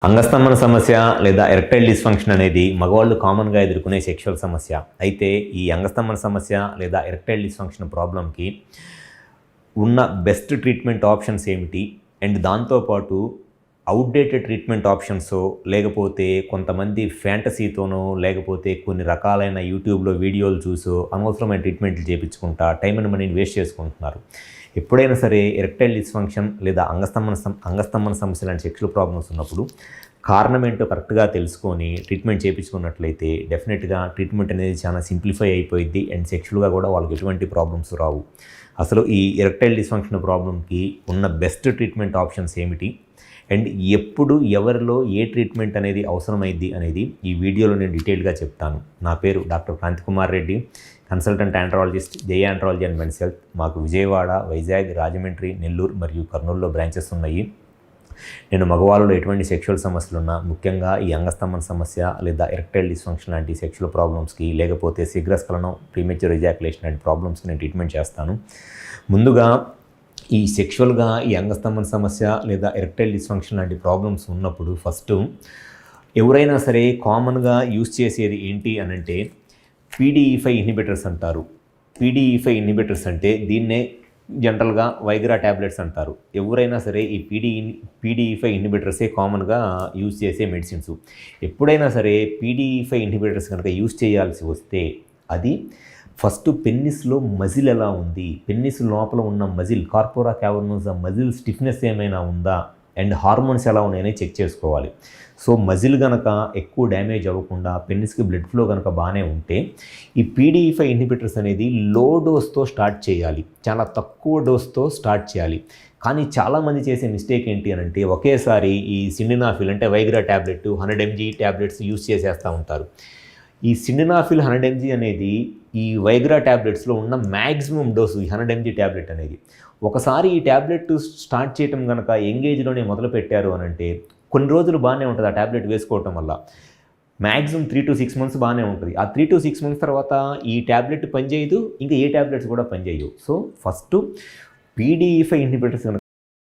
అంగస్తంభన సమస్య లేదా erectile dysfunction అనేది మగవాళ్ళు కామన్గా ఎదుర్కొనే సెక్షువల్ సమస్య. అయితే ఈ అంగస్తంభన సమస్య లేదా ఎరెక్టైల్ డిస్ఫంక్షన్ ప్రాబ్లంకి ఉన్న బెస్ట్ ట్రీట్మెంట్ ఆప్షన్స్ ఏమిటి, అండ్ దాంతోపాటు అవుట్డేటెడ్ ట్రీట్మెంట్ ఆప్షన్సో లేకపోతే కొంతమంది ఫ్యాంటసీతోనో లేకపోతే కొన్ని రకాలైన యూట్యూబ్లో వీడియోలు చూసో అనవసరమైన ట్రీట్మెంట్లు చేయించుకుంటా టైం అండ్ మనీని వేస్ట్ చేసుకుంటున్నారు. ఎప్పుడైనా సరే ఎరెక్టైల్ డిస్ఫంక్షన్ లేదా అంగస్తంభన సమస్య లాంటి సెక్షువల్ ప్రాబ్లమ్స్ ఉన్నప్పుడు కారణం ఏంటో కరెక్ట్గా తెలుసుకొని ట్రీట్మెంట్ చేయించుకున్నట్లయితే డెఫినెట్గా ట్రీట్మెంట్ అనేది చాలా సింప్లిఫై అయిపోయింది అండ్ సెక్షువల్గా కూడా వాళ్ళకి ఎటువంటి ప్రాబ్లమ్స్ రావు. అసలు ఈ ఎరెక్టైల్ డిస్ఫంక్షన్ ప్రాబ్లంకి ఉన్న బెస్ట్ ట్రీట్మెంట్ ఆప్షన్స్ ఏమిటి, అండ్ ఎప్పుడు ఎవరిలో ఏ ట్రీట్మెంట్ అనేది అవసరమైంది అనేది ఈ వీడియోలో నేను డీటెయిల్గా చెప్తాను. నా పేరు doctor Kranthikumar Reddy, consultant andrologist, Jaya andrology and men's health. మాకు విజయవాడ, వైజాగ్, రాజమండ్రి, నెల్లూరు మరియు కర్నూలులో బ్రాంచెస్ ఉన్నాయి. నేను మగవాళ్ళలో ఎటువంటి సెక్షువల్ సమస్యలు ఉన్నా, ముఖ్యంగా ఈ అంగస్తంభన సమస్య లేదా ఎరెక్టైల్ డిస్ఫంక్షన్ లాంటి సెక్షువల్ ప్రాబ్లమ్స్కి లేకపోతే శీఘ్రస్ఖలనం, ప్రీమెచ్యూర్ ఎజాక్యులేషన్ లాంటి ప్రాబ్లమ్స్కి నేను ట్రీట్మెంట్ చేస్తాను. ముందుగా ఈ సెక్షువల్గా ఈ అంగస్తంభన సమస్య లేదా ఎరెక్టైల్ డిస్ఫంక్షన్ లాంటి ప్రాబ్లమ్స్ ఉన్నప్పుడు ఫస్ట్ ఎవరైనా సరే కామన్గా యూజ్ చేసేది ఏంటి అనంటే PDE5 ఇన్హిబిటర్స్ అంటారు. PDE5 ఇన్హిబిటర్స్ అంటే దీన్నే జనరల్గా వైగ్రా ట్యాబ్లెట్స్ అంటారు. ఎవరైనా సరే ఈ PDE5 ఇన్హిబిటర్సే కామన్గా యూజ్ చేసే మెడిసిన్స్. ఎప్పుడైనా సరే PDE5 ఇన్హిబిటర్స్ కనుక యూజ్ చేయాల్సి వస్తే అది ఫస్ట్ పెన్నిస్లో మజిల్ ఎలా ఉంది, పెన్నిస్ లోపల ఉన్న మజిల్ కార్పోరా క్యావర్నోసా మజిల్ స్టిఫ్నెస్ ఏమైనా ఉందా, అండ్ హార్మోన్స్ ఎలా ఉన్నాయని చెక్ చేసుకోవాలి. సో మజిల్ కనుక ఎక్కువ డ్యామేజ్ అవ్వకుండా పెన్నిస్కి బ్లడ్ ఫ్లో కనుక బాగానే ఉంటే ఈ PDE5 ఇన్హిబిటర్స్ అనేది లో డోస్తో స్టార్ట్ చేయాలి, చాలా తక్కువ డోస్తో స్టార్ట్ చేయాలి. కానీ చాలామంది చేసే మిస్టేక్ ఏంటి అని అంటే ఒకేసారి ఈ సిండినాఫిల్ అంటే Viagra tablet 100 mg tablets use చేసేస్తూ ఉంటారు. ఈ సిండినాఫిల్ 100 mg అనేది ఈ వైగ్రా ట్యాబ్లెట్స్లో ఉన్న మ్యాక్సిమం డోసు, ఈ 100 mg ట్యాబ్లెట్ అనేది. ఒకసారి ఈ ట్యాబ్లెట్ స్టార్ట్ చేయటం కనుక ఎంగేజ్లోనే మొదలు పెట్టారు అని అంటే కొన్ని రోజులు బాగానే ఉంటుంది ఆ ట్యాబ్లెట్ వేసుకోవటం వల్ల. మ్యాక్సిమం 3 to 6 months బాగానే ఉంటుంది. ఆ 3 to 6 months తర్వాత ఈ ట్యాబ్లెట్ పనిచేయదు, ఇంకా ఏ ట్యాబ్లెట్స్ కూడా పనిచేయవు. So first PDE5 inhibitors